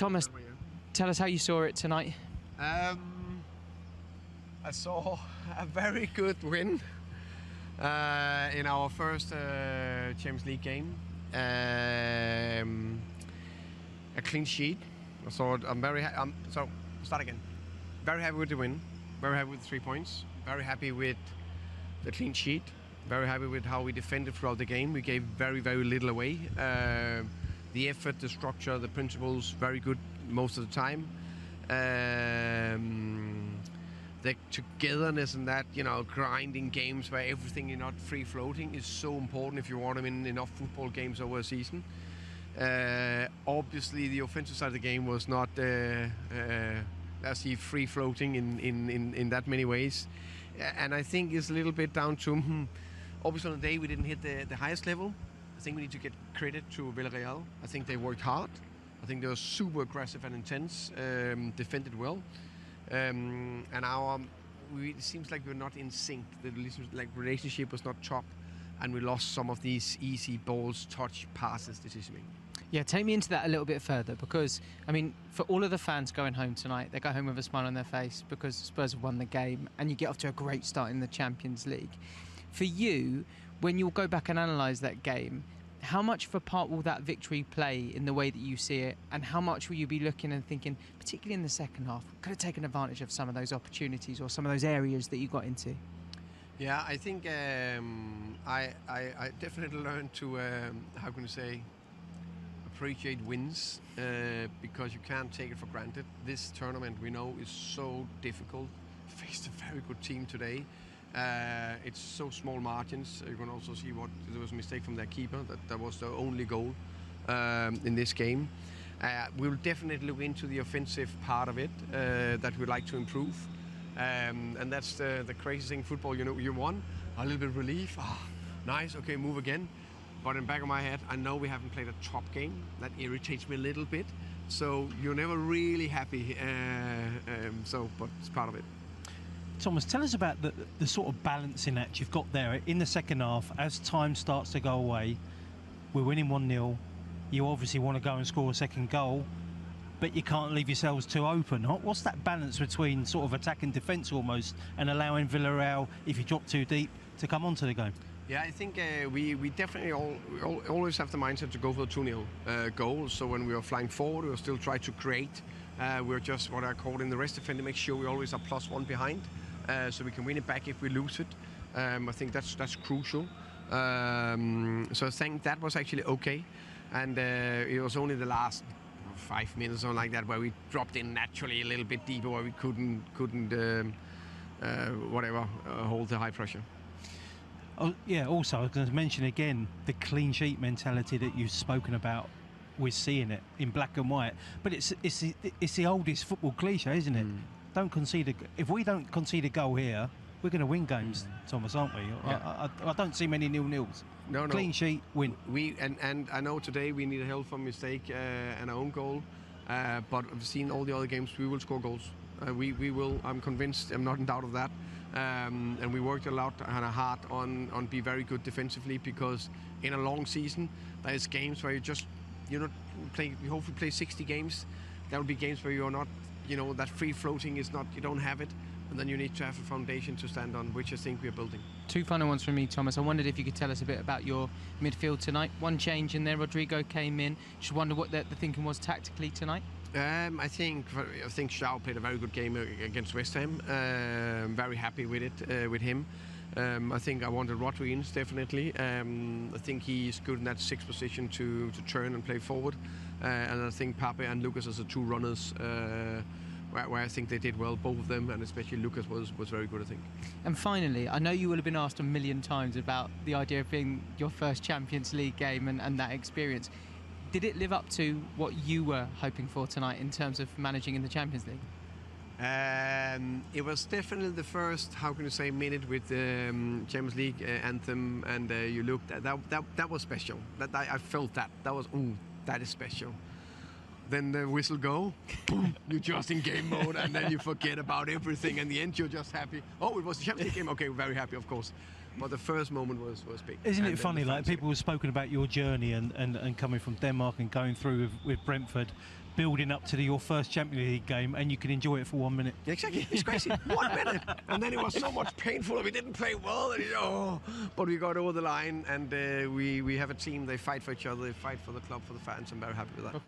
Thomas, tell us how you saw it tonight. I saw a very good win in our first Champions League game. A clean sheet. So I'm very so start again. Very happy with the win. Very happy with the 3 points. Very happy with the clean sheet. Very happy with how we defended throughout the game. We gave very, very little away. The effort, the structure, the principles, very good most of the time. The togetherness and that, grinding games where everything is not free floating is so important if you want to win enough football games over a season. Obviously, the offensive side of the game was not free floating in that many ways, and I think it's a little bit down to obviously on the day we didn't hit the highest level. I think we need to get credit to Villarreal. I think they worked hard. I think they were super aggressive and intense, defended well, and it seems like we're not in sync. The relationship was not top, and we lost some of these easy balls, touch, passes, decision making. Yeah, take me into that a little bit further, because, I mean, for all of the fans going home tonight, they go home with a smile on their face because Spurs have won the game and you get off to a great start in the Champions League. For you, when you'll go back and analyse that game, how much of a part will that victory play in the way that you see it, and how much will you be looking and thinking, particularly in the second half, could have taken advantage of some of those opportunities or some of those areas that you got into? Yeah, I think I definitely learned to, appreciate wins because you can't take it for granted. This tournament, we know, is so difficult. Faced a very good team today. It's so small margins. You can also see there was a mistake from their keeper. That was the only goal in this game. We'll definitely look into the offensive part of it that we'd like to improve. And that's the crazy thing. Football, you won. A little bit of relief. Nice. Okay, move again. But in the back of my head, I know we haven't played a top game. That irritates me a little bit. So you're never really happy. But it's part of it. Thomas, tell us about the sort of balancing act you've got there in the second half. As time starts to go away, we're winning 1-0. You obviously want to go and score a second goal, but you can't leave yourselves too open. What's that balance between sort of attack and defence almost, and allowing Villarreal, if you drop too deep, to come onto the game? Yeah, I think we definitely always have the mindset to go for the 2-0 goal. So when we were flying forward, we were still trying to create. We're just what I call in the rest defender, make sure we always are +1 behind, so we can win it back if we lose it. I think that's crucial. So I think that was actually okay, and it was only the last 5 minutes or like that where we dropped in naturally a little bit deeper, where we couldn't hold the high pressure. Oh, yeah, also I was going to mention again the clean sheet mentality that you've spoken about. We're seeing it in black and white, but it's the oldest football cliche, isn't it? Don't concede if we don't concede a goal here, we're going to win games, Thomas, aren't we? Yeah. I don't see many 0-0s. No. Clean sheet, win. And I know today we need help from mistake and our own goal, but I've seen all the other games we will score goals. We will. I'm convinced. I'm not in doubt of that. And we worked a lot and hard on be very good defensively, because in a long season there's games where you hopefully play 60 games. There will be games where you're not, that free floating is not, you don't have it, and then you need to have a foundation to stand on, which I think we're building. 2 final ones from me, Thomas. I wondered if you could tell us a bit about your midfield tonight. One change in there, Rodrigo came in. Just wonder what the thinking was tactically tonight. I think Shaw played a very good game against West Ham. Very happy with it, with him. I think I wanted Rodri in, definitely. I think he's good in that 6th position to turn and play forward. And I think Pape and Lucas as the 2 runners, where I think they did well, both of them, and especially Lucas was very good, I think. And finally, I know you will have been asked a million times about the idea of being your first Champions League game and that experience. Did it live up to what you were hoping for tonight in terms of managing in the Champions League? It was definitely the first, minute with the Champions League anthem, and you looked at that was special. I felt that was that is special. Then the whistle go, boom, you're just in game mode, and then you forget about everything. In the end, you're just happy. Oh, it was the Champions League game. Okay, very happy, of course. But the first moment was big. Isn't it funny, like people have spoken about your journey and coming from Denmark and going through with Brentford, building up to your first Champions League game, and you can enjoy it for 1 minute. Exactly, it's crazy. 1 minute, and then it was so much painful. We didn't play well, and but we got over the line, and we have a team. They fight for each other, they fight for the club, for the fans. I'm very happy with that.